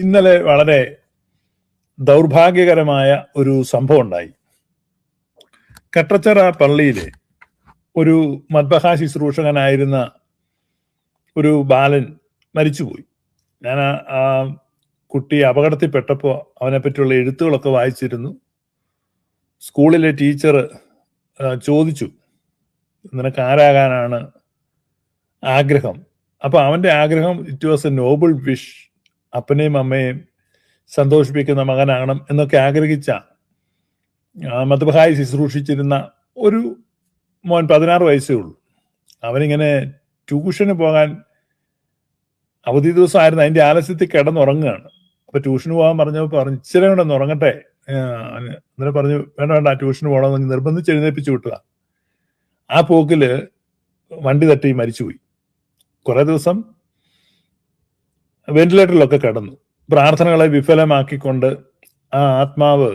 ഇന്നലെ വളരെ ദൗർഭാഗ്യകരമായ ഒരു സംഭവം ഉണ്ടായി. കട്ടച്ചിറ പള്ളിയിലെ ഒരു മദ്ബഹ ശുശ്രൂഷകനായിരുന്ന ഒരു ബാലൻ മരിച്ചുപോയി. ഞാൻ ആ കുട്ടി അപകടത്തിൽപ്പെട്ടപ്പോൾ അവനെ പറ്റിയുള്ള എഴുത്തുകളൊക്കെ വായിച്ചിരുന്നു. സ്കൂളിലെ ടീച്ചർ ചോദിച്ചു, നിനക്ക് ആരാകാനാണ് ആഗ്രഹം? അപ്പൊ അവന്റെ ആഗ്രഹം it was A Noble wish, അപ്പനെയും അമ്മയും സന്തോഷിപ്പിക്കുന്ന മകനാകണം എന്നൊക്കെ ആഗ്രഹിച്ച മദ്ബഹായി ശുശ്രൂഷിച്ചിരുന്ന ഒരു മോൻ, 16 വയസ്സേ ഉള്ളൂ. അവനിങ്ങനെ ട്യൂഷന് പോകാൻ അവധി ദിവസമായിരുന്നു, അതിന്റെ ആലസ്യത്തിൽ കിടന്നുറങ്ങുകയാണ്. അപ്പൊ ട്യൂഷന് പോകാൻ പറഞ്ഞപ്പോൾ പറഞ്ഞു, ഇച്ചിരി കൂടെ ഒന്ന് ഉറങ്ങട്ടെ. അന്നേരം പറഞ്ഞു, വേണ്ട ട്യൂഷന് പോകണമെന്ന് നിർബന്ധിച്ച് എഴുന്നേപ്പിച്ചു വിട്ടുക. ആ പോക്കില് വണ്ടി തട്ടി മരിച്ചുപോയി. കുറെ ദിവസം വെന്റിലേറ്ററിലൊക്കെ കിടന്നു. പ്രാർത്ഥനകളെ വിഫലമാക്കിക്കൊണ്ട് ആ ആത്മാവ്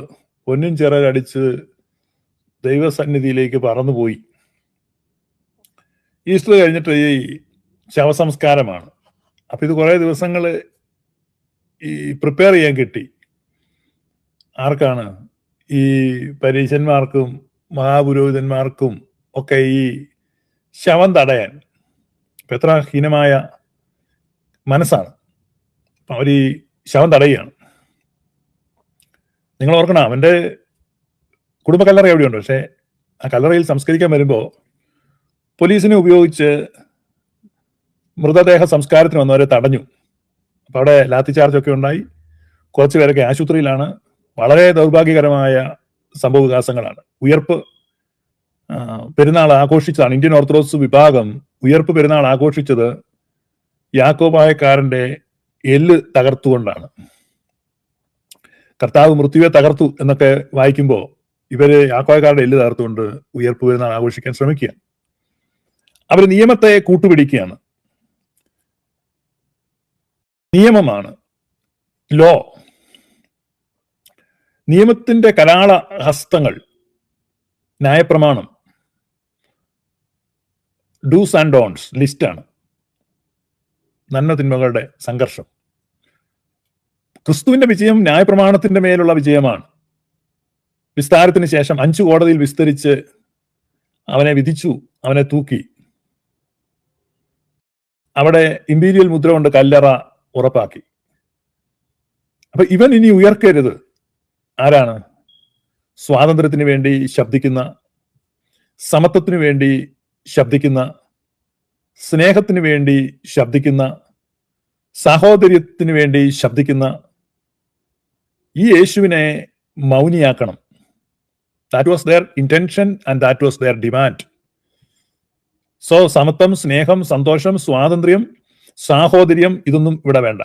പൊന്നും ചിറകടിച്ച് ദൈവസന്നിധിയിലേക്ക് പറന്നുപോയി. ഈസ്റ്റർ കഴിഞ്ഞിട്ട് ഈ ശവസംസ്കാരമാണ്. അപ്പൊ ഇത് കുറെ ദിവസങ്ങൾ ഈ പ്രിപ്പയർ ചെയ്യാൻ കിട്ടി. ആർക്കാണ്? ഈ പരീശന്മാർക്കും മഹാപുരോഹിതന്മാർക്കും ഒക്കെ ഈ ശവം തടയാൻ. ഇപ്പൊ എത്ര ഹീനമായ മനസ്സാണ്. അപ്പൊ അവർ ഈ ശവം തടയുകയാണ്. നിങ്ങൾ ഓർക്കണം, അവന്റെ കുടുംബ കല്ലറ എവിടെയുണ്ട്. പക്ഷെ ആ കല്ലറയിൽ സംസ്കരിക്കാൻ വരുമ്പോൾ പോലീസിനെ ഉപയോഗിച്ച് മൃതദേഹ സംസ്കാരത്തിന് വന്നവരെ തടഞ്ഞു. അപ്പൊ അവിടെ ലാത്തി ചാർജൊക്കെ ഉണ്ടായി. കുറച്ചു പേരൊക്കെ ആശുപത്രിയിലാണ്. വളരെ ദൗർഭാഗ്യകരമായ സംഭവ വികാസങ്ങളാണ്. ഉയർപ്പ് പെരുന്നാൾ ആഘോഷിച്ചതാണ്. ഇന്ത്യൻ ഓർത്തഡോക്സ് വിഭാഗം ഉയർപ്പ് പെരുന്നാൾ ആഘോഷിച്ചത് യാക്കോബായക്കാരന്റെ എല്ല് തകർത്തുകൊണ്ടാണ്. കർത്താവ് മൃത്യുവെ തകർത്തു എന്നൊക്കെ വായിക്കുമ്പോൾ ഇവര് യാക്കോബായക്കാരുടെ എല്ല് തകർത്തുകൊണ്ട് ഉയർപ്പ് പെരുന്നാൾ ആഘോഷിക്കാൻ ശ്രമിക്കുക. അവർ നിയമത്തെ കൂട്ടുപിടിക്കുകയാണ്. നിയമമാണ് ലോ. നിയമത്തിന്റെ കരാള ഹസ്തങ്ങൾ, ന്യായപ്രമാണം, ഡൂസ് ആൻഡ് ഡോൺസ് ലിസ്റ്റാണ്. നന്മ തിന്മകളുടെ സംഘർഷം. ക്രിസ്തുവിന്റെ വിജയം ന്യായപ്രമാണത്തിന്റെ മേലുള്ള വിജയമാണ്. വിസ്താരത്തിന് ശേഷം 5 കോടതിയിൽ വിസ്തരിച്ച് അവനെ വിധിച്ചു, അവനെ തൂക്കി. അവിടെ ഇമ്പീരിയൽ മുദ്ര കൊണ്ട് കല്ലറ ഉറപ്പാക്കി. അപ്പൊ ഇവൻ ഇനി ഉയർക്കരുത്. ആരാണ്? സ്വാതന്ത്ര്യത്തിന് വേണ്ടി ശബ്ദിക്കുന്ന, സമത്വത്തിന് വേണ്ടി ശബ്ദിക്കുന്ന, സ്നേഹത്തിന് വേണ്ടി ശബ്ദിക്കുന്ന, സാഹോദര്യത്തിന് വേണ്ടി ശബ്ദിക്കുന്ന ഈ യേശുവിനെ മൗനിയാക്കണം. That was their intention and that was their demand. So സമത്വം, സ്നേഹം, സന്തോഷം, സ്വാതന്ത്ര്യം, സാഹോദര്യം ഇതൊന്നും ഇവിടെ വേണ്ട.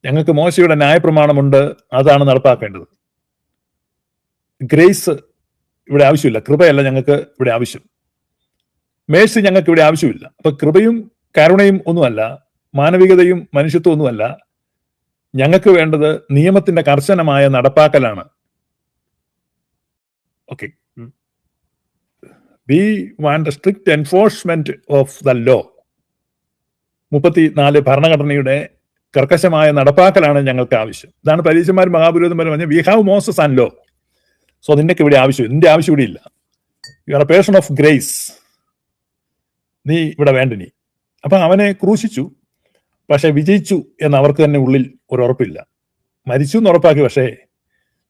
ഞങ്ങൾക്ക് മോശയുടെ ന്യായപ്രമാണമുണ്ട്, അതാണ് നടപ്പാക്കേണ്ടത്. ഗ്രേസ് ഇവിടെ ആവശ്യമില്ല. കൃപയല്ല ഞങ്ങൾക്ക് ഇവിടെ ആവശ്യം. മേഴ്സി ഞങ്ങൾക്ക് ഇവിടെ ആവശ്യമില്ല. അപ്പൊ കൃപയും കരുണയും ഒന്നുമല്ല, മാനവികതയും മനുഷ്യത്വം ഒന്നുമല്ല. ഞങ്ങൾക്ക് വേണ്ടത് നിയമത്തിന്റെ കർശനമായ നടപ്പാക്കലാണ്. Okay, we want strict enforcement of the law. 34 ഭരണഘടനയുടെ കർക്കശമായ നടപ്പാക്കലാണ് ഞങ്ങൾക്ക് ആവശ്യം. ഇതാണ് പരീശന്മാരും മഹാപുരോഹിതന്മാരും പറഞ്ഞത്, we have Moses and law. So നിനക്ക് ഇവിടെ ആവശ്യം, നിന്റെ ആവശ്യം ഇവിടെ ഇല്ല. You are a person of grace. നീ ഇവിടെ വേണ്ട നീ. അപ്പൊ അവനെ ക്രൂശിച്ചു. പക്ഷെ വിജയിച്ചു എന്ന് അവർക്ക് തന്നെ ഉള്ളിൽ ഒരു ഉറപ്പില്ല. മരിച്ചു എന്ന് ഉറപ്പാക്കി, പക്ഷേ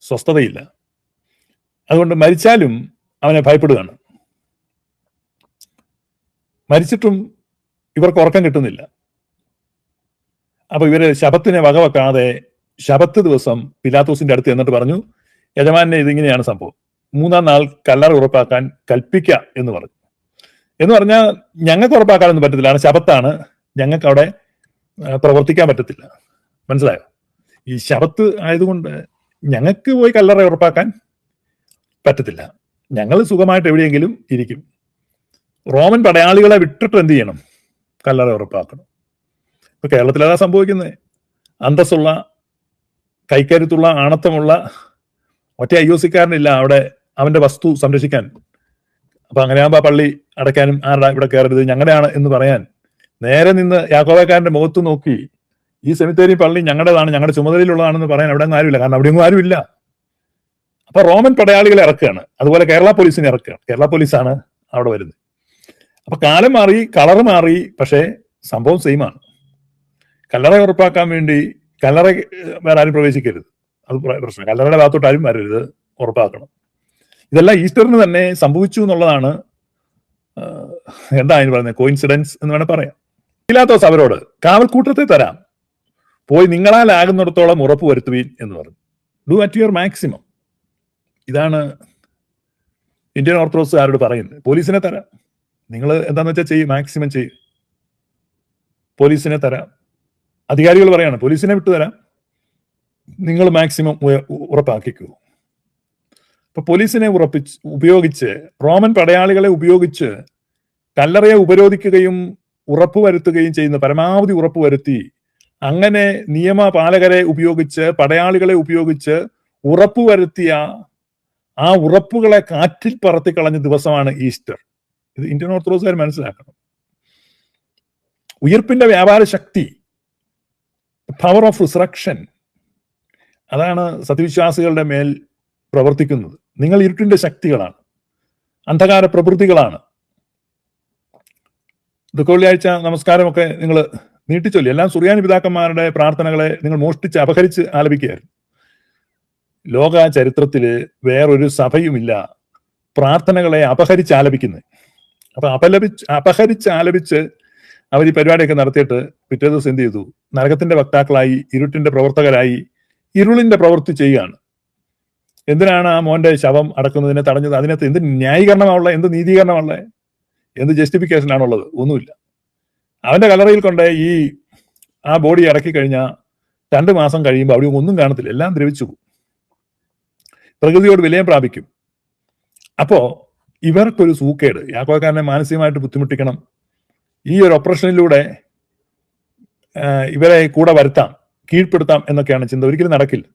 സ്വസ്ഥതയില്ല. അതുകൊണ്ട് മരിച്ചാലും അവനെ ഭയപ്പെടുകയാണ്. മരിച്ചിട്ടും ഇവർക്ക് ഉറക്കം കിട്ടുന്നില്ല. അപ്പൊ ഇവര് ശബത്തിനെ വകവെക്കാതെ ശബത്ത് ദിവസം പിലാത്തോസിന്റെ അടുത്ത് എന്നിട്ട് പറഞ്ഞു, യജമാനെ ഇതിങ്ങനെയാണ് സംഭവം, 3-ാം നാൾ കല്ലറ ഉറപ്പാക്കാൻ കൽപ്പിക്ക എന്ന് പറഞ്ഞു. എന്ന് പറഞ്ഞാൽ ഞങ്ങൾക്ക് ഉറപ്പാക്കാനൊന്നും പറ്റത്തില്ല, കാരണം ശബത്താണ്, ഞങ്ങൾക്ക് അവിടെ പ്രവർത്തിക്കാൻ പറ്റത്തില്ല. മനസ്സിലായോ? ഈ ശബത്ത് ആയതുകൊണ്ട് ഞങ്ങൾക്ക് പോയി കല്ലറ ഉറപ്പാക്കാൻ പറ്റത്തില്ല. ഞങ്ങൾ സുഖമായിട്ട് എവിടെയെങ്കിലും ഇരിക്കും. റോമൻ പടയാളികളെ വിട്ടിട്ട് എന്ത് ചെയ്യണം? കല്ലറ ഉറപ്പാക്കണം. ഇപ്പൊ കേരളത്തിൽ അതാ സംഭവിക്കുന്നത്. അന്തസ്സുള്ള, കൈക്കരുത്തുള്ള, ആണത്തമുള്ള ഒറ്റ IOC-കാരനില്ല അവിടെ അവന്റെ വസ്തു സംരക്ഷിക്കാൻ. അപ്പൊ അങ്ങനെയാകുമ്പോ ആ പള്ളി അടയ്ക്കാനും ആരുടെ ഇവിടെ കയറരുത് ഞങ്ങളുടെയാണ് എന്ന് പറയാൻ നേരെ നിന്ന് യാക്കോബക്കാരന്റെ മുഖത്ത് നോക്കി ഈ സെമിത്തേരി പള്ളി ഞങ്ങളുടേതാണ്, ഞങ്ങളുടെ ചുമതലയിലുള്ളതാണെന്ന് പറയാൻ അവിടെ ഒന്നും ആരുമില്ല. കാരണം അവിടെയൊന്നും ആരുമില്ല. അപ്പൊ റോമൻ പടയാളികളെ ഇറക്കുകയാണ്. അതുപോലെ കേരള പോലീസിനെ ഇറക്കുകയാണ്. കേരള പോലീസാണ് അവിടെ വരുന്നത്. അപ്പൊ കാലം മാറി, കളർ മാറി, പക്ഷേ സംഭവം സെയിം ആണ്. കല്ലറ ഉറപ്പാക്കാൻ വേണ്ടി കല്ലറ വേറെ ആരും പ്രവേശിക്കരുത്, അത് പ്രശ്നം. കല്ലറയുടെ ഭാഗത്തോട്ട് ആരും വരരുത്, ഉറപ്പാക്കണം. ഇതെല്ലാം ഈസ്റ്ററിന് തന്നെ സംഭവിച്ചു എന്നുള്ളതാണ് എന്താ അതിന് പറയുന്നത്, കോയിൻസിഡൻസ് എന്ന് വേണേൽ പറയാം. പീലാത്തോസ് അവരോട് കാവൽക്കൂട്ടത്തെ തരാം, പോയി നിങ്ങളാലാകുന്നിടത്തോളം ഉറപ്പ് വരുത്തുവീൻ എന്ന് പറഞ്ഞു. Do at your maximum. ഇതാണ് ഇന്ത്യൻ ഓർത്തഡോക്സുകാരോട് പറയുന്നത്. പോലീസിനെ തരാം, നിങ്ങൾ എന്താന്ന് വെച്ചാൽ ചെയ്യും, മാക്സിമം ചെയ്യും. പോലീസിനെ തരാം. അധികാരികൾ പറയാണ് പോലീസിനെ വിട്ടുതരാം, നിങ്ങൾ മാക്സിമം ഉറപ്പാക്കിക്കൂ. അപ്പൊ പോലീസിനെ ഉപയോഗിച്ച്, റോമൻ പടയാളികളെ ഉപയോഗിച്ച് കല്ലറയെ ഉപരോധിക്കുകയും ഉറപ്പുവരുത്തുകയും ചെയ്യുന്ന, പരമാവധി ഉറപ്പുവരുത്തി, അങ്ങനെ നിയമപാലകരെ ഉപയോഗിച്ച്, പടയാളികളെ ഉപയോഗിച്ച് ഉറപ്പുവരുത്തിയ ആ ഉറപ്പുകളെ കാറ്റിൽ പറത്തിക്കളഞ്ഞ ദിവസമാണ് ഈസ്റ്റർ. ഇത് ഇന്ത്യൻ ഓർത്തഡോക്സുകാർ മനസ്സിലാക്കണം. ഉയിർപ്പിന്റെ വ്യാപാര ശക്തി, പവർ ഓഫ് റിസറക്ഷൻ, അതാണ് സത്യവിശ്വാസികളുടെ മേൽ പ്രവർത്തിക്കുന്നത്. നിങ്ങൾ ഇരുട്ടിന്റെ ശക്തികളാണ്, അന്ധകാര പ്രവൃത്തികളാണ്. ദുഃഖവെള്ളിയാഴ്ച നമസ്കാരമൊക്കെ നിങ്ങൾ നീട്ടിച്ചൊല്ലി. എല്ലാം സുറിയാനി പിതാക്കന്മാരുടെ പ്രാർത്ഥനകളെ നിങ്ങൾ മോഷ്ടിച്ച് അപഹരിച്ച് ആലപിക്കുകയായിരുന്നു. ലോക ചരിത്രത്തില് വേറൊരു സഭയുമില്ല പ്രാർത്ഥനകളെ അപഹരിച്ച് ആലപിക്കുന്നത്. അപ്പൊ അപഹരിച്ച് ആലപിച്ച് അവർ ഈ പരിപാടിയൊക്കെ നടത്തിയിട്ട് പിറ്റേ ദിവസം എന്ത് ചെയ്തു? നരകത്തിന്റെ വക്താക്കളായി, ഇരുട്ടിന്റെ പ്രവർത്തകരായി, ഇരുളിന്റെ പ്രവൃത്തി ചെയ്യുകയാണ്. എന്തിനാണ് ആ മോന്റെ ശവം അടക്കുന്നതിനെ തടഞ്ഞത്? അതിനകത്ത് എന്ത് ന്യായീകരണമാണുള്ളത്? എന്ത് നീതീകരണമാണുള്ളത്? എന്ത് ജസ്റ്റിഫിക്കേഷൻ ആണുള്ളത്? ഒന്നുമില്ല. അവന്റെ കല്ലറയിൽ കൊണ്ട് ആ ബോഡി ഇറക്കി കഴിഞ്ഞാൽ 2 മാസം കഴിയുമ്പോൾ അവിടെ ഒന്നും കാണത്തില്ല, എല്ലാം ദ്രവിച്ചു പോകും, പ്രകൃതിയോട് വിലയം പ്രാപിക്കും. അപ്പോ ഇവർക്കൊരു സൂക്കേട്, യാക്കോബക്കാരനെ മാനസികമായിട്ട് ബുദ്ധിമുട്ടിക്കണം, ഈ ഒരു ഓപ്പറേഷനിലൂടെ ഇവരെ കൂടെ വരുത്താം, കീഴ്പ്പെടുത്താം എന്നൊക്കെയാണ് ചിന്ത. ഒരിക്കലും നടക്കില്ല,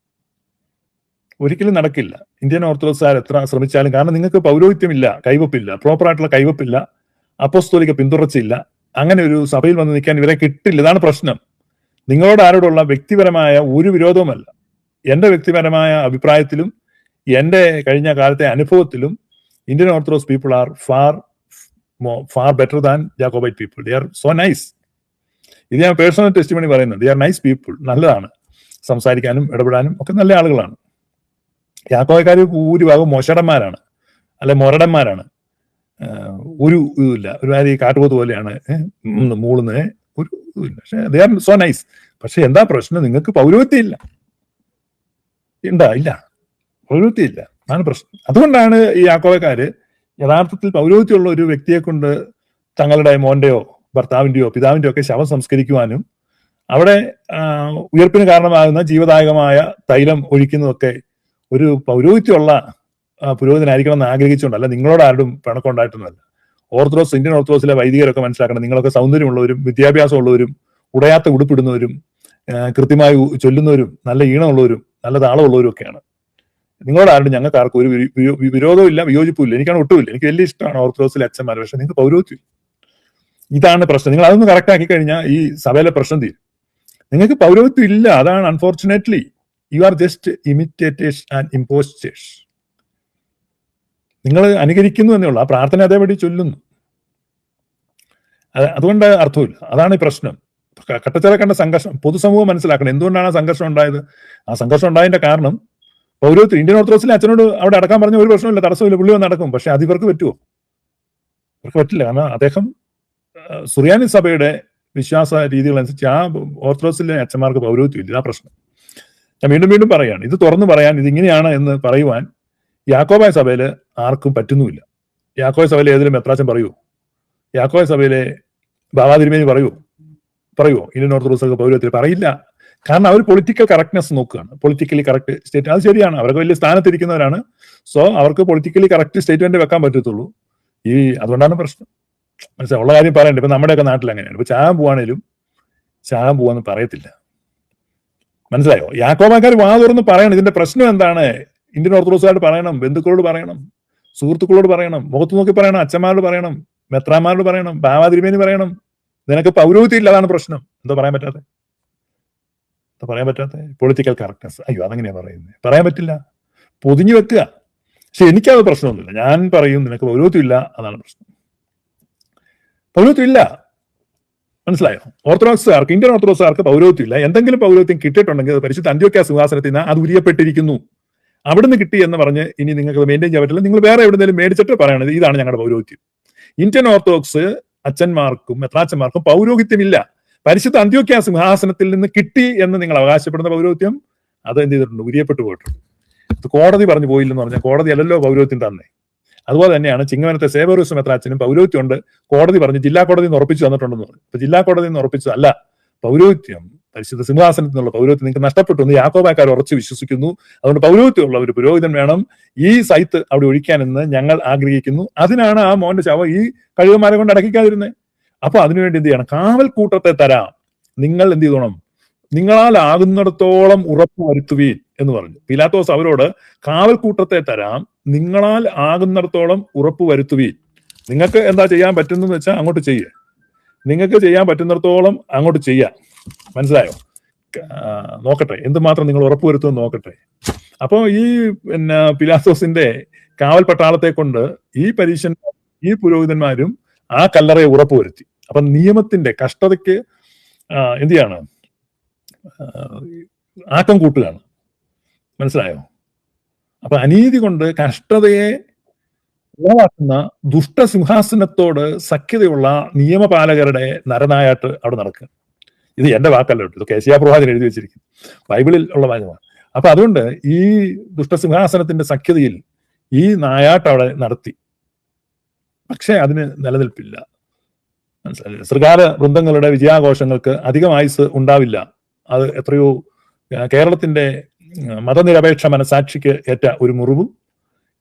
ഒരിക്കലും നടക്കില്ല. ഇന്ത്യൻ ഓർത്തഡോക്സുകാർ എത്ര ശ്രമിച്ചാലും, കാരണം നിങ്ങൾക്ക് പൗരോഹിത്യമില്ല, കൈവപ്പില്ല, പ്രോപ്പറായിട്ടുള്ള കൈവപ്പില്ല, അപ്പോസ്തോലിക പിന്തുടർച്ചയില്ല. അങ്ങനെ ഒരു സഭയിൽ വന്ന് നിൽക്കാൻ ഇവരെ കിട്ടില്ല. ഇതാണ് പ്രശ്നം. നിങ്ങളോട് ആരോടുള്ള വ്യക്തിപരമായ ഒരു വിരോധവുമല്ല. എന്റെ വ്യക്തിപരമായ അഭിപ്രായത്തിലും എന്റെ കഴിഞ്ഞ കാലത്തെ അനുഭവത്തിലും Indian Orthodox people are far better than Jacobite people. They are so nice. ഇത് ഞാൻ പേഴ്സണൽ ടെസ്റ്റിമണി പറയുന്നുണ്ട്. They are nice people. നല്ലതാണ്, സംസാരിക്കാനും ഇടപെടാനും ഒക്കെ നല്ല ആളുകളാണ്. യാക്കോബക്കാർ ഭൂരിഭാഗം മോശടന്മാരാണ്, അല്ലെ മൊരടന്മാരാണ്. ഒരു ഇതുമില്ല, ഒരുമാതിരി കാട്ടുപോത്ത് പോലെയാണ് മൂളുന്നത്, ഒരു ഇതുമില്ല. പക്ഷെ ദേ ആർ സോ നൈസ്. പക്ഷെ എന്താ പ്രശ്നം? നിങ്ങൾക്ക് പൗരോഹിത്യം ഇല്ല. ഇല്ല, പൗരോഹിത്യം ഇല്ല, അതാണ് പ്രശ്നം. അതുകൊണ്ടാണ് ഈ യാക്കോബക്കാര് യഥാർത്ഥത്തിൽ പൗരോഹിത്യമുള്ള ഒരു വ്യക്തിയെ കൊണ്ട് തങ്ങളുടെ മോന്റെയോ ഭർത്താവിന്റെയോ പിതാവിന്റെയോ ഒക്കെ ശവം സംസ്കരിക്കുവാനും അവിടെ ഉയർപ്പിന് കാരണമാകുന്ന ജീവദായകമായ തൈലം ഒഴിക്കുന്നതൊക്കെ ഒരു പൗരോഹിത്യമുള്ള പുരോഹിതനായിരിക്കണം എന്ന് ആഗ്രഹിച്ചുകൊണ്ടല്ല. നിങ്ങളോട് ആരും പിണക്കമുണ്ടായിട്ടൊന്നുമല്ല. ഓർത്തഡോക്സ്, ഇന്ത്യൻ ഓർത്തഡോക്സിലെ വൈദികരൊക്കെ മനസ്സിലാക്കണം, നിങ്ങളൊക്കെ സൗന്ദര്യമുള്ളവരും വിദ്യാഭ്യാസമുള്ളവരും ഉടയാത്ത ഉടുപ്പിടുന്നവരും കൃത്യമായി ചൊല്ലുന്നവരും നല്ല ഈണമുള്ളവരും നല്ല താളമുള്ളവരും ഒക്കെയാണ്. നിങ്ങളോട് ആരും ഞങ്ങൾക്ക് ആർക്കും ഒരു വിരോധവും ഇല്ല, വിയോജിപ്പും ഇല്ല. എനിക്കാണ് ഒട്ടുമില്ല. എനിക്ക് വലിയ ഇഷ്ടമാണ് ഓർത്തഡോക്സിലെ അച്ഛന്മാർ. പക്ഷെ നിങ്ങൾക്ക് പൗരോഹിത്യം, ഇതാണ് പ്രശ്നം. നിങ്ങൾ അതൊന്ന് കറക്റ്റ് ആക്കി കഴിഞ്ഞാൽ ഈ സഭയിലെ പ്രശ്നം തീരും. നിങ്ങൾക്ക് പൗരോഹിത്യം ഇല്ല, അതാണ് unfortunately. You are just imitators and impostors. നിങ്ങൾ അനുകരിക്കുന്നു എന്നേ ഉള്ളൂ, ആ പ്രാർത്ഥന അതേപടി ചൊല്ലുന്നു. അതുകൊണ്ട് അർത്ഥമില്ല. അതാണ് ഈ പ്രശ്നം. കട്ടച്ചറ കണ്ട സംഘർഷം പൊതുസമൂഹം മനസ്സിലാക്കണം. എന്തുകൊണ്ടാണ് ആ സംഘർഷം ഉണ്ടായത്? ആ സംഘർഷം ഉണ്ടായതിന്റെ കാരണം പൗരോഹിത്യം. ഇന്ത്യൻ ഓർത്തഡോക്സിലെ അച്ഛനോട് അവിടെ അടക്കാൻ പറഞ്ഞ ഒരു പ്രശ്നമില്ല, തടസ്സമില്ല, പുള്ളി വന്ന് നടക്കും. പക്ഷെ അത് ഇവർക്ക് പറ്റുമോ? ഇവർക്ക് പറ്റില്ല. കാരണം അദ്ദേഹം സുറിയാനി സഭയുടെ വിശ്വാസ രീതികളനുസരിച്ച് ആ ഓർത്തഡോക്സിലെ അച്ഛന്മാർക്ക് പൗരോഹിത്യം ഇല്ല. ആ പ്രശ്നം ഞാൻ വീണ്ടും വീണ്ടും പറയാണ്. ഇത് തുറന്നു പറയാൻ, ഇതിങ്ങനെയാണ് എന്ന് പറയുവാൻ യാക്കോബായ സഭയിൽ ആർക്കും പറ്റുന്നുമില്ല. യാക്കോബായ സഭയിലെ ഏതെങ്കിലും മെത്രാച്ചൻ പറയുമോ? യാക്കോബായ സഭയിലെ ബാബാ തിരുമേനി പറയുമോ ഇന്ത്യൻ ഓർത്തഡോക്സ് പൗരോഹിത്യത്തിൽ? പറയില്ല. കാരണം അവർ പൊളിറ്റിക്കൽ കറക്റ്റ്നെസ് നോക്കുകയാണ്. പൊളിറ്റിക്കലി കറക്റ്റ് സ്റ്റേറ്റ്, അത് ശരിയാണ്, അവർക്ക് വലിയ സ്ഥാനത്തിരിക്കുന്നവരാണ്. സോ അവർക്ക് പൊളിറ്റിക്കലി കറക്റ്റ് സ്റ്റേറ്റ്മെന്റ് വെക്കാൻ പറ്റത്തുള്ളൂ. അതുകൊണ്ടാണ് പ്രശ്നം. മനസ്സിലായി? ഉള്ള കാര്യം പറയണ്ട. ഇപ്പൊ നമ്മുടെയൊക്കെ നാട്ടിൽ അങ്ങനെയാണ്. ഇപ്പൊ ചാകാൻ പോവാണേലും ചാകാൻ പോവാന്ന് പറയത്തില്ല. മനസ്സിലായോ? യാക്കോബാക്കാർ വാ തുറന്ന് പറയണം ഇതിന്റെ പ്രശ്നം എന്താണ്. ഇന്ത്യൻ ഓർത്തഡോക്സുകാരോട് പറയണം, ബന്ധുക്കളോട് പറയണം, സുഹൃത്തുക്കളോട് പറയണം, മുഖത്ത് നോക്കി പറയണം, അച്ഛന്മാരോട് പറയണം, മെത്രാന്മാരോട് പറയണം, ബാവാതിരുമേനി പറയണം. നിനക്ക് പൗരോഹിത്യം ഇല്ല, അതാണ് പ്രശ്നം. എന്താ പറയാൻ പറ്റാത്ത പൊളിറ്റിക്കൽ കറക്റ്റ്നസ്. അയ്യോ, അതെങ്ങനെയാ പറയുന്നത്? പറയാൻ പറ്റില്ല, പൊതിഞ്ഞു വെക്കുക. പക്ഷെ എനിക്കത് പ്രശ്നമൊന്നുമില്ല. ഞാൻ പറയും നിനക്ക് പൗരോഹിത്യം ഇല്ല, അതാണ് പ്രശ്നം. പൗരോഹിത്യം ഇല്ല, മനസ്സിലായോ? ഓർത്തഡോക്സുകാർക്ക്, ഇന്ത്യൻ ഓർത്തഡോക്സുകാർക്ക് പൗരോഹിത്യം ഇല്ല. എന്തെങ്കിലും പൗരോഹിത്യം കിട്ടിയിട്ടുണ്ടെങ്കിൽ അത് പരിശുദ്ധ അന്ത്യോക്യ സിംഹാസനത്തിൽ നിന്ന് അത് ഉരിയപ്പെട്ടിരിക്കുന്നു, അവിടുന്ന് കിട്ടി എന്ന് പറഞ്ഞ് ഇനി നിങ്ങൾക്ക് മെയിൻറ്റെയിൻ ചെയ്യാൻ പറ്റില്ല. നിങ്ങൾ വേറെ എവിടെയെങ്കിലും മേടിച്ചിട്ട് പറയണത് ഇതാണ് ഞങ്ങളുടെ പൗരോഹിത്യം. ഇന്ത്യൻ ഓർത്തഡോക്സ് അച്ഛന്മാർക്കും മെത്രാച്ചന്മാർക്കും പൗരോഹിത്യമില്ല. പരിശുദ്ധ അന്ത്യോക്യ സിംഹാസനത്തിൽ നിന്ന് കിട്ടി എന്ന് നിങ്ങൾ അവകാശപ്പെടുന്ന പൗരോഹിത്യം അത് എന്ത് ചെയ്തിട്ടുണ്ട്? ഉരിയപ്പെട്ടു പോയിട്ടുണ്ട്. ഇത് കോടതി പറഞ്ഞു പോയില്ലെന്ന് പറഞ്ഞാൽ കോടതി അല്ലല്ലോ പൗരോഹിത്യം തന്നെ. അതുപോലെ തന്നെയാണ് ചിങ്ങവനത്തെ സേവറൂസ് മെത്രാച്ചനും പൗരോഹിത്യം ഉണ്ട്, കോടതി പറഞ്ഞു ജില്ലാ കോടതി നിന്ന് ഉറപ്പിച്ചു തന്നിട്ടുണ്ടെന്ന് പറഞ്ഞു. ഇപ്പൊ ജില്ലാ കോടതി നിന്ന് ഉറപ്പിച്ചതല്ല പൗരോഹിത്യം. പരിശുദ്ധ സിംഹാസനത്തിൽ നിന്നുള്ള പൗരോഹിത്യം നിങ്ങൾക്ക് നഷ്ടപ്പെട്ടു എന്ന് യാക്കോബായക്കാർ ഉറച്ചു വിശ്വസിക്കുന്നു. അതുകൊണ്ട് പൗരോഹിത്യമുള്ള ഒരു പുരോഹിതൻ വേണം ഈ സൈത്ത് അവിടെ ഒഴിക്കാനെന്ന് ഞങ്ങൾ ആഗ്രഹിക്കുന്നു. അതിനാണ് ആ മോന്റെ ശവം ഈ കഴുകന്മാരെ കൊണ്ട് അടക്കിക്കാതിരുന്നത്. അപ്പൊ അതിനുവേണ്ടി എന്ത് ചെയ്യണം? കാവൽക്കൂട്ടത്തെ തരാം, നിങ്ങൾ എന്ത് ചെയ്തോണം? നിങ്ങളാൽ ആകുന്നിടത്തോളം ഉറപ്പ് വരുത്തുവീൻ എന്ന് പറഞ്ഞു. പീലാത്തോസ് അവരോട് കാവൽക്കൂട്ടത്തെ തരാം, നിങ്ങളാൽ ആകുന്നിടത്തോളം ഉറപ്പ് വരുത്തുവീൻ. നിങ്ങൾക്ക് എന്താ ചെയ്യാൻ പറ്റുന്നതെന്ന് വെച്ചാൽ അങ്ങോട്ട് ചെയ്യുക, നിങ്ങൾക്ക് ചെയ്യാൻ പറ്റുന്നിടത്തോളം അങ്ങോട്ട് ചെയ്യാം. മനസ്സിലായോ? നോക്കട്ടെ എന്തുമാത്രം നിങ്ങൾ ഉറപ്പ് വരുത്തുമെന്ന് നോക്കട്ടെ. അപ്പോൾ ഈ പീലാത്തോസിന്റെ കാവൽ പട്ടാളത്തെ കൊണ്ട് ഈ ഈ പുരോഹിതന്മാരും ആ കല്ലറയെ ഉറപ്പുവരുത്തി. അപ്പൊ നിയമത്തിന്റെ കഷ്ടതയ്ക്ക് എന്ത് ചെയ്യാണ്? ആക്കം കൂട്ടുകയാണ്. മനസ്സിലായോ? അപ്പൊ അനീതി കൊണ്ട് കഷ്ടതയെ ഉളവാക്കുന്ന ദുഷ്ടസിംഹാസനത്തോട് സഖ്യതയുള്ള നിയമപാലകരുടെ നരനായാട്ട് അവിടെ നടക്കുക. ഇത് എന്റെ വാക്കല്ല കേട്ടോ, ഇത് യേശയ്യാ പ്രവാചകൻ എഴുതി വെച്ചിരിക്കുന്നു, ബൈബിളിൽ ഉള്ള വാചകമാണ്. അപ്പൊ അതുകൊണ്ട് ഈ ദുഷ്ടസിംഹാസനത്തിന്റെ സഖ്യതയിൽ ഈ നായാട്ട് അവിടെ നടത്തി. പക്ഷെ അതിന് നിലനിൽപ്പില്ല. മനസ്സിലായില്ലേ? ശൃഗാല വൃന്ദങ്ങളുടെ വിജയാഘോഷങ്ങൾക്ക് അധികം ആയുസ് ഉണ്ടാവില്ല. അത് എത്രയോ കേരളത്തിന്റെ മതനിരപേക്ഷ മനസാക്ഷിക്ക് ഏറ്റ ഒരു മുറിവും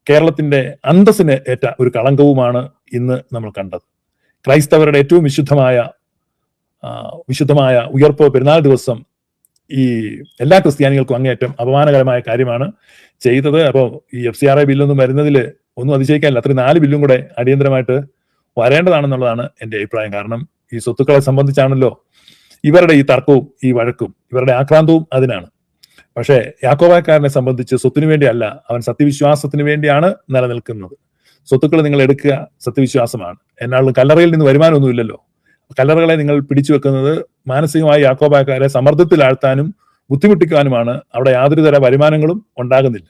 കേരളത്തിന്റെ അന്തസ്സിന് ഏറ്റ ഒരു കളങ്കവുമാണ് ഇന്ന് നമ്മൾ കണ്ടത്. ക്രൈസ്തവരുടെ ഏറ്റവും വിശുദ്ധമായ ഉയർപ്പ് പെരുന്നാൾ ദിവസം ഈ എല്ലാ ക്രിസ്ത്യാനികൾക്കും അങ്ങേയറ്റം അപമാനകരമായ കാര്യമാണ് ചെയ്തത്. അപ്പോൾ ഈ FCRA ബില്ലൊന്നും വരുന്നതിൽ ഒന്നും അതിശയിക്കാനില്ല. അത്രയും 4 ബില്ലും കൂടെ അടിയന്തരമായിട്ട് വരേണ്ടതാണെന്നുള്ളതാണ് എൻ്റെ അഭിപ്രായം. കാരണം ഈ സ്വത്തുക്കളെ സംബന്ധിച്ചാണല്ലോ ഇവരുടെ ഈ തർക്കവും ഈ വഴക്കും, ഇവരുടെ ആക്രാന്തവും അതിനാണ്. പക്ഷേ യാക്കോബായക്കാരനെ സംബന്ധിച്ച് സ്വത്തിനു വേണ്ടിയല്ല, അവൻ സത്യവിശ്വാസത്തിന് വേണ്ടിയാണ് നിലനിൽക്കുന്നത്. സ്വത്തുക്കൾ നിങ്ങൾ എടുക്കുക, സത്യവിശ്വാസമാണ്. എന്നാലും കല്ലറയിൽ നിന്ന് വരുമാനമൊന്നുമില്ലല്ലോ. കല്ലറകളെ നിങ്ങൾ പിടിച്ചു വെക്കുന്നത് മാനസികമായി യാക്കോബായക്കാരെ സമ്മർദ്ദത്തിലാഴ്ത്താനും ബുദ്ധിമുട്ടിക്കുവാനുമാണ്. അവിടെ യാതൊരു തര വരുമാനങ്ങളും ഉണ്ടാകുന്നില്ല.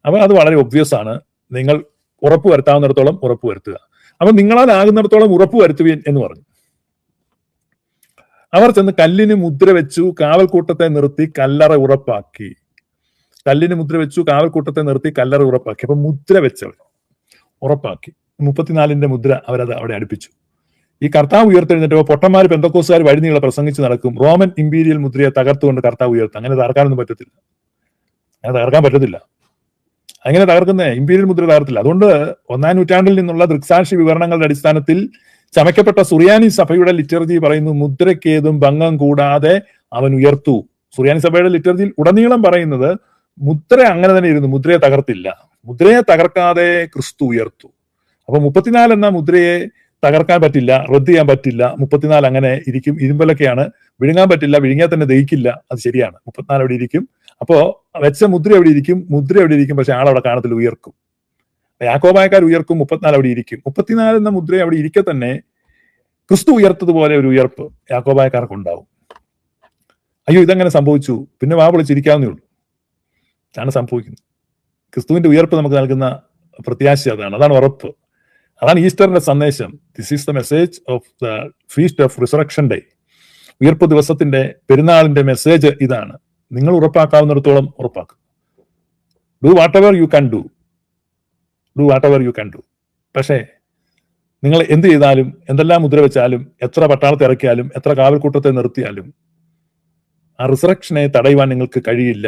അപ്പൊ അത് വളരെ ഒബ്വിയസ് ആണ്. നിങ്ങൾ ഉറപ്പ് വരുത്താവുന്നിടത്തോളം ഉറപ്പ് വരുത്തുക. അപ്പൊ നിങ്ങളാൽ ആകുന്നിടത്തോളം ഉറപ്പ് വരുത്തുവീൻ എന്ന് പറഞ്ഞു. അവർ ചെന്ന് കല്ലിന് മുദ്ര വെച്ചു, കാവൽക്കൂട്ടത്തെ നിർത്തി കല്ലറ ഉറപ്പാക്കി. കല്ലിന് മുദ്ര വെച്ചു, കാവൽക്കൂട്ടത്തെ നിർത്തി കല്ലറ ഉറപ്പാക്കി. അപ്പൊ മുദ്ര വെച്ചവർ ഉറപ്പാക്കി. 34 മുദ്ര അവരത് അവിടെ അടുപ്പിച്ചു. ഈ കർത്താവ് ഉയർത്തെഴുന്നേറ്റോ പൊട്ടന്മാർ പെന്തക്കോസുകാർ വഴിനീളെ പ്രസംഗിച്ച് നടക്കും. റോമൻ ഇമ്പീരിയൽ മുദ്രയെ തകർത്തുകൊണ്ട് കർത്താവ് ഉയർത്തും. അങ്ങനെ തകർക്കാനൊന്നും പറ്റത്തില്ല. അങ്ങനെ തകർക്കുന്നേ ഇമ്പീരിയൽ മുദ്ര തകർത്തില്ല. അതുകൊണ്ട് 1-ാം നൂറ്റാണ്ടിൽ നിന്നുള്ള ദൃക്സാക്ഷി വിവരണങ്ങളുടെ അടിസ്ഥാനത്തിൽ ചമയ്ക്കപ്പെട്ട സുറിയാനി സഭയുടെ ലിറ്റർജി പറയുന്നു, മുദ്രയ്ക്കേതും ഭംഗം കൂടാതെ അവൻ ഉയർത്തു. സുറിയാനി സഭയുടെ ലിറ്റർജിയിൽ ഉടനീളം പറയുന്നത് മുദ്ര അങ്ങനെ തന്നെ ഇരുന്നു, മുദ്രയെ തകർത്തില്ല. മുദ്രയെ തകർക്കാതെ ക്രിസ്തു ഉയർത്തു. അപ്പൊ 34 എന്ന മുദ്രയെ തകർക്കാൻ പറ്റില്ല, റദ്ദ് ചെയ്യാൻ പറ്റില്ല. 34 അങ്ങനെ ഇരിക്കും. ഇരുമ്പലൊക്കെയാണ്, വിഴുങ്ങാൻ പറ്റില്ല, വിഴുങ്ങിയാൽ തന്നെ ദഹിക്കില്ല. അത് ശരിയാണ്. 34 അവിടെ ഇരിക്കും. അപ്പോ വെച്ച മുദ്ര എവിടെ ഇരിക്കും? മുദ്ര എവിടെ ഇരിക്കും? പക്ഷെ ആളവിടെ കാണത്തിൽ ഉയർക്കും. യാക്കോബായക്കാർ ഉയർക്കും, 34 അവിടെ ഇരിക്കും. 34 എന്ന മുദ്ര അവിടെ ഇരിക്കെ തന്നെ ക്രിസ്തു ഉയർത്തതുപോലെ ഒരു ഉയർപ്പ് യാക്കോബായക്കാർക്ക് ഉണ്ടാവും. അയ്യോ ഇതെങ്ങനെ സംഭവിച്ചു? പിന്നെ വാ പൊളിച്ചിരിക്കാവുന്നേ ഉള്ളൂ. ആണ് സംഭവിക്കുന്നത്. ക്രിസ്തുവിന്റെ ഉയർപ്പ് നമുക്ക് നൽകുന്ന പ്രത്യാശ അതാണ് ഉറപ്പ്. അതാണ് ഈസ്റ്ററിന്റെ സന്ദേശം. This is the message of the feast of resurrection day. ഉയർപ്പ് ദിവസത്തിന്റെ പെരുന്നാളിന്റെ മെസ്സേജ് ഇതാണ്. നിങ്ങൾ ഉറപ്പാക്കാവുന്നിടത്തോളം ഉറപ്പാക്കും. Do what ever you can do. പക്ഷേ നിങ്ങൾ എന്ത് ചെയ്താലും, എന്തെല്ലാം മുദ്ര വെച്ചാലും, എത്ര പട്ടാളത്തെ ഇറക്കിയാലും, എത്ര കാവൽക്കൂട്ടത്തെ നിർത്തിയാലും ആ റിസറക്ഷനെ തടയുവാൻ നിങ്ങൾക്ക് കഴിയില്ല.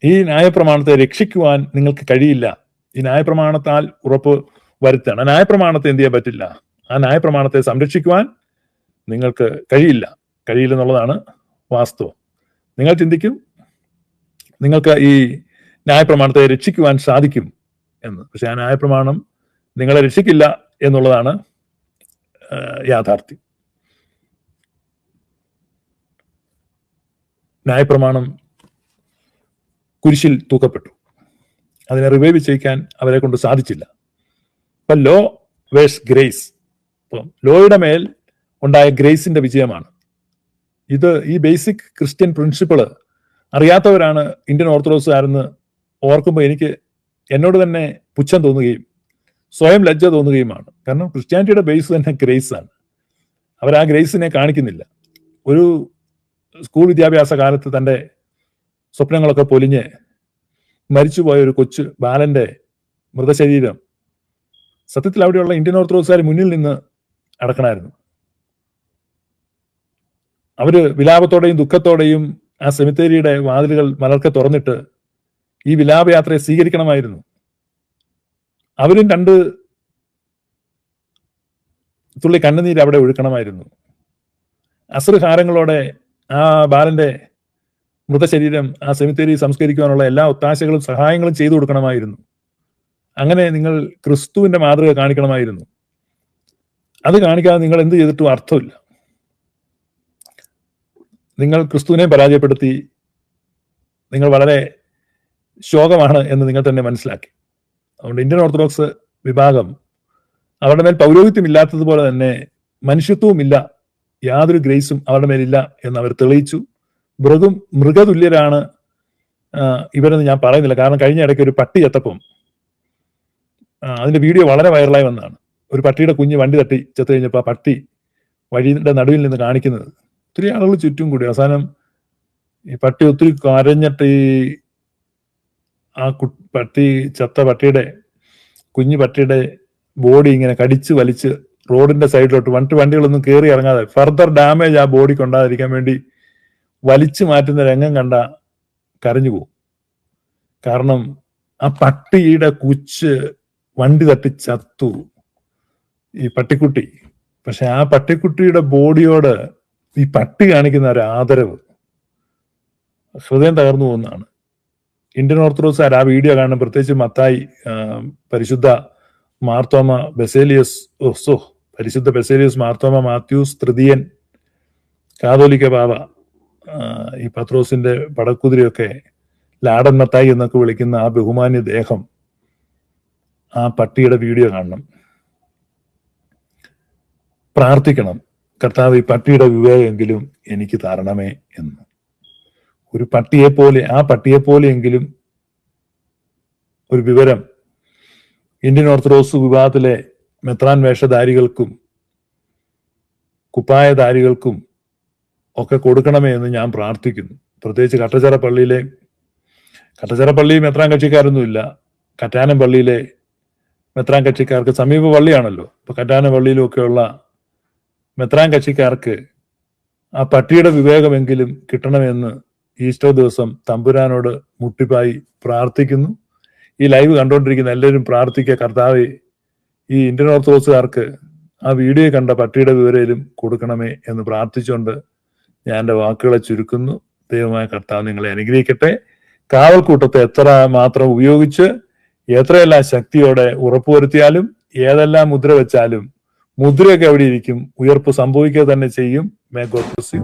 ഈ ന്യായപ്രമാണത്തെ രക്ഷിക്കുവാൻ നിങ്ങൾക്ക് കഴിയില്ല. ഈ ന്യായപ്രമാണത്താൽ ഉറപ്പ് വരുത്തണം. ആ ന്യായപ്രമാണത്തെ എന്ത് ചെയ്യാൻ പറ്റില്ല. ആ ന്യായപ്രമാണത്തെ സംരക്ഷിക്കുവാൻ നിങ്ങൾക്ക് കഴിയില്ലെന്നുള്ളതാണ് വാസ്തവം. നിങ്ങൾ ചിന്തിക്കും നിങ്ങൾക്ക് ഈ ന്യായപ്രമാണത്തെ രക്ഷിക്കുവാൻ സാധിക്കും എന്ന്. പക്ഷെ ആ ന്യായപ്രമാണം നിങ്ങളെ രക്ഷിക്കില്ല എന്നുള്ളതാണ് യാഥാർത്ഥ്യം. ന്യായപ്രമാണം കുരിശിൽ തൂക്കപ്പെട്ടു. അതിനെ റിവൈവ് ചെയ്യിക്കാൻ അവരെ കൊണ്ട് സാധിച്ചില്ല. ഇപ്പൊ ലോ വേഴ്സ് ഗ്രേസ്, ഇപ്പം ലോയുടെ മേൽ ഉണ്ടായ ഗ്രേസിന്റെ വിജയമാണ് ഇത്. ഈ ബേസിക് ക്രിസ്ത്യൻ പ്രിൻസിപ്പിള് അറിയാത്തവരാണ് ഇന്ത്യൻ ഓർത്തഡോക്സുകാരെന്ന് ഓർക്കുമ്പോൾ എനിക്ക് എന്നോട് തന്നെ പുച്ഛം തോന്നുകയും സ്വയം ലജ്ജ തോന്നുകയുമാണ്. കാരണം ക്രിസ്ത്യാനിറ്റിയുടെ ബേസ് തന്നെ ഗ്രേസ് ആണ്. അവർ ആ ഗ്രേസിനെ കാണിക്കുന്നില്ല. ഒരു സ്കൂൾ വിദ്യാഭ്യാസ കാലത്ത് തൻ്റെ സ്വപ്നങ്ങളൊക്കെ പൊലിഞ്ഞ് മരിച്ചുപോയ ഒരു കൊച്ചു ബാലന്റെ മൃതശരീരം സത്യത്തിൽ അവിടെയുള്ള ഇന്ത്യൻ ഓർത്തഡോക്സുകാർ മുന്നിൽ നിന്ന് അടക്കണമായിരുന്നു. അവര് വിലാപത്തോടെയും ദുഃഖത്തോടെയും ആ സെമിത്തേരിയുടെ വാതിലുകൾ മലർക്കെ തുറന്നിട്ട് ഈ വിലാപയാത്രയെ സ്വീകരിക്കണമായിരുന്നു. അവരും 2 തുള്ളി കണ്ണുനീര് അവിടെ ഒഴുക്കണമായിരുന്നു. അസ്രഹാരങ്ങളോടെ ആ ബാലന്റെ മൃതശരീരം ആ സെമിത്തേരി സംസ്കരിക്കുവാനുള്ള എല്ലാ ഒത്താശകളും സഹായങ്ങളും ചെയ്തു കൊടുക്കണമായിരുന്നു. അങ്ങനെ നിങ്ങൾ ക്രിസ്തുവിന്റെ മാതൃക കാണിക്കണമായിരുന്നു. അത് കാണിക്കാതെ നിങ്ങൾ എന്ത് ചെയ്തിട്ടും അർത്ഥമില്ല. നിങ്ങൾ ക്രിസ്തുവിനെ പരാജയപ്പെടുത്തി. നിങ്ങൾ വളരെ ശോകമാണ് എന്ന് നിങ്ങൾ തന്നെ മനസ്സിലാക്കി. അതുകൊണ്ട് ഇന്ത്യൻ ഓർത്തഡോക്സ് വിഭാഗം അവരുടെ മേൽ പൗരോഹിത്യം ഇല്ലാത്തതുപോലെ തന്നെ മനുഷ്യത്വവും ഇല്ല, യാതൊരു ഗ്രേസും അവരുടെ മേലില്ല എന്ന് അവർ തെളിയിച്ചു. മൃഗതുല്യരാണ് ഇവരെന്ന് ഞാൻ പറയുന്നില്ല. കാരണം കഴിഞ്ഞ ഇടയ്ക്ക് ഒരു പട്ടി ചത്തപ്പം അതിന്റെ വീഡിയോ വളരെ വൈറലായി വന്നതാണ്. ഒരു പട്ടിയുടെ കുഞ്ഞ് വണ്ടി തട്ടി ചത്തു കഴിഞ്ഞപ്പോൾ ആ പട്ടി വഴിയുടെ നടുവിൽ നിന്ന് കാണിക്കുന്നത്. ഒത്തിരി ആളുകൾ ചുറ്റും കൂടി. അവസാനം ഈ പട്ടി ഒത്തിരി കരഞ്ഞിട്ട് ആ പട്ടി ചത്ത പട്ടിയുടെ കുഞ്ഞു പട്ടിയുടെ ബോഡി ഇങ്ങനെ കടിച്ച് വലിച്ച് റോഡിന്റെ സൈഡിലോട്ട് മറ്റു വണ്ടികളൊന്നും കയറി ഇറങ്ങാതെ ഫർദർ ഡാമേജ് ആ ബോഡിക്ക് ഉണ്ടാകാതിരിക്കാൻ വേണ്ടി വലിച്ചു മാറ്റുന്ന രംഗം കണ്ട കരഞ്ഞു പോകും. കാരണം ആ പട്ടിയുടെ കുച്ച് വണ്ടി തട്ടി ചത്തു ഈ പട്ടിക്കുട്ടി. പക്ഷെ ആ പട്ടിക്കുട്ടിയുടെ ബോഡിയോട് ഈ പട്ടി കാണിക്കുന്ന ഒരു ആദരവ് ഹൃദയം തകർന്നു പോകുന്നതാണ്. ഇന്ത്യൻ ഓർത്തഡോക്സുകാർ ആ വീഡിയോ കാണും. പ്രത്യേകിച്ച് മത്തായി, പരിശുദ്ധ മാർത്തോമ ബസേലിയസ്, പരിശുദ്ധ ബസേലിയസ് മാർത്തോമ മാത്യൂസ് തൃതീയൻ, കാതോലിക്ക ബാബ, ഈ പത്രോസിന്റെ പടക്കുതിരയൊക്കെ ലാടൻ മത്തായി എന്നൊക്കെ വിളിക്കുന്ന ആ ബഹുമാന്യ ദേഹം ആ പട്ടിയുടെ വീഡിയോ കാണണം. പ്രാർത്ഥിക്കണം, കർത്താവ് ഈ പട്ടിയുടെ വിവേകമെങ്കിലും എനിക്ക് തരണമേ എന്ന്. ഒരു പട്ടിയെപ്പോലെ, ആ പട്ടിയെപ്പോലെയെങ്കിലും ഒരു വിവരം ഇന്ത്യൻ ഓർത്തഡോക്സ് വിഭാഗത്തിലെ മെത്രാൻ വേഷധാരികൾക്കും കുപ്പായധാരികൾക്കും ഒക്കെ കൊടുക്കണമേ എന്ന് ഞാൻ പ്രാർത്ഥിക്കുന്നു. പ്രത്യേകിച്ച് കട്ടച്ചിറ പള്ളി മെത്രാൻ കക്ഷിക്കാരൊന്നുമില്ല. കറ്റാനം പള്ളിയിലെ മെത്രാൻ കക്ഷിക്കാർക്ക് സമീപ പള്ളിയാണല്ലോ. ഇപ്പൊ കറ്റാനം പള്ളിയിലും ഒക്കെയുള്ള മെത്രാൻ കക്ഷിക്കാർക്ക് ആ പട്ടിയുടെ വിവേകമെങ്കിലും കിട്ടണമെന്ന് ഈസ്റ്റർ ദിവസം തമ്പുരാനോട് മുട്ടിപ്പായി പ്രാർത്ഥിക്കുന്നു. ഈ ലൈവ് കണ്ടുകൊണ്ടിരിക്കുന്ന എല്ലാവരും പ്രാർത്ഥിക്കുക, കർത്താവേ ഈ ഇന്ത്യൻ ഓർത്തഡോക്സുകാർക്ക് ആ വീഡിയോ കണ്ട പട്ടിയുടെ വിവരയിലും കൊടുക്കണമേ എന്ന് പ്രാർത്ഥിച്ചുകൊണ്ട് ഞാൻ എൻ്റെ വാക്കുകളെ ചുരുക്കുന്നു. ദൈവമായ കർത്താവ് നിങ്ങളെ അനുഗ്രഹിക്കട്ടെ. കാവൽക്കൂട്ടത്തെ എത്ര മാത്രം ഉപയോഗിച്ച് എത്രയെല്ലാം ശക്തിയോടെ ഉറപ്പുവരുത്തിയാലും ഏതെല്ലാം മുദ്ര വെച്ചാലും മുദ്രയൊക്കെ എവിടെ ഇരിക്കും, ഉയർപ്പ് സംഭവിക്കുക തന്നെ ചെയ്യും. May God bless you.